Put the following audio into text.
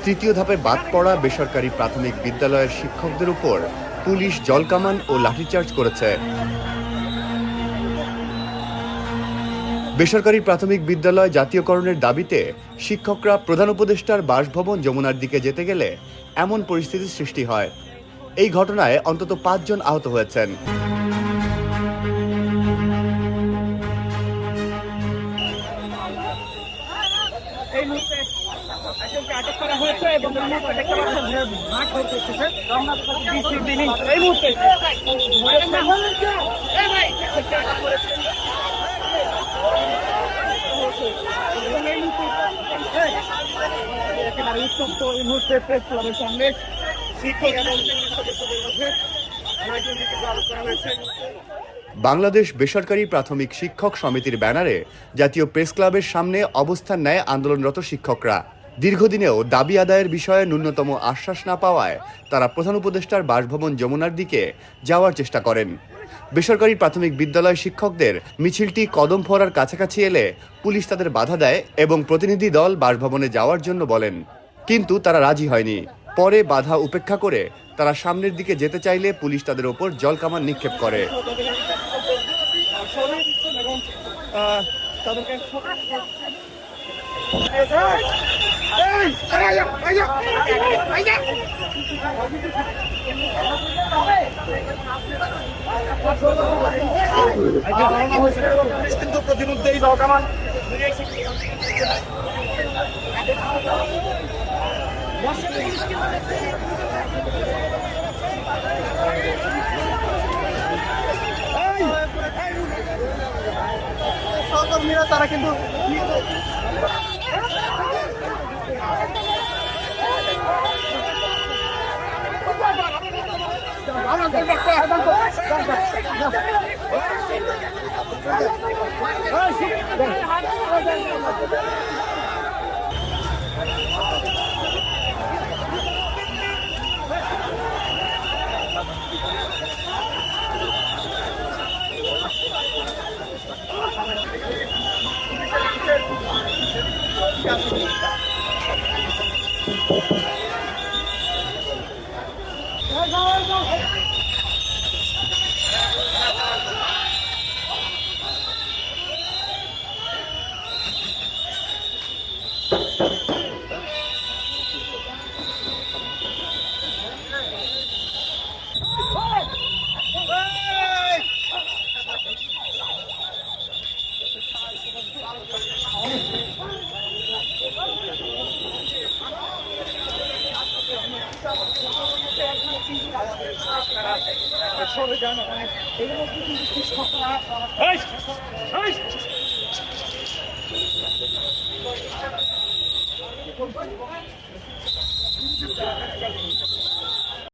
তৃতীয় ধাপে বাদ পড়া বেসরকারি প্রাথমিক বিদ্যালয়ের শিক্ষকদের উপর পুলিশ জলকামান ও লাঠিচার্জ করেছে। বেসরকারি প্রাথমিক বিদ্যালয় জাতীয়করণের দাবিতে শিক্ষকরা প্রধান উপদেষ্টার বাসভবন যমুনার দিকে যেতে গেলে এমন পরিস্থিতির সৃষ্টি হয়। এই ঘটনায় অন্তত ৫ জন আহত হয়েছেন। বাংলাদেশ বেসরকারি প্রাথমিক শিক্ষক সমিতির ব্যানারে জাতীয় প্রেস ক্লাবের সামনে অবস্থান নেয় আন্দোলনরত শিক্ষকরা। দীর্ঘদিনেও দাবি আদায়ের বিষয়ে ন্যূনতম আশ্বাস না পাওয়ায় তারা প্রধান উপদেষ্টার বাসভবন যমুনার দিকে যাওয়ার চেষ্টা করেন। বেসরকারি প্রাথমিক বিদ্যালয় শিক্ষকদের মিছিলটি কদম ফোয়ারার কাছাকাছি এলে পুলিশ তাদের বাধা দেয় এবং প্রতিনিধি দল বাসভবনে যাওয়ার জন্য বলেন, কিন্তু তারা রাজি হয়নি। পরে বাধা উপেক্ষা করে তারা সামনের দিকে যেতে চাইলে পুলিশ তাদের ওপর জলকামান নিক্ষেপ করে। তারা কিন্তু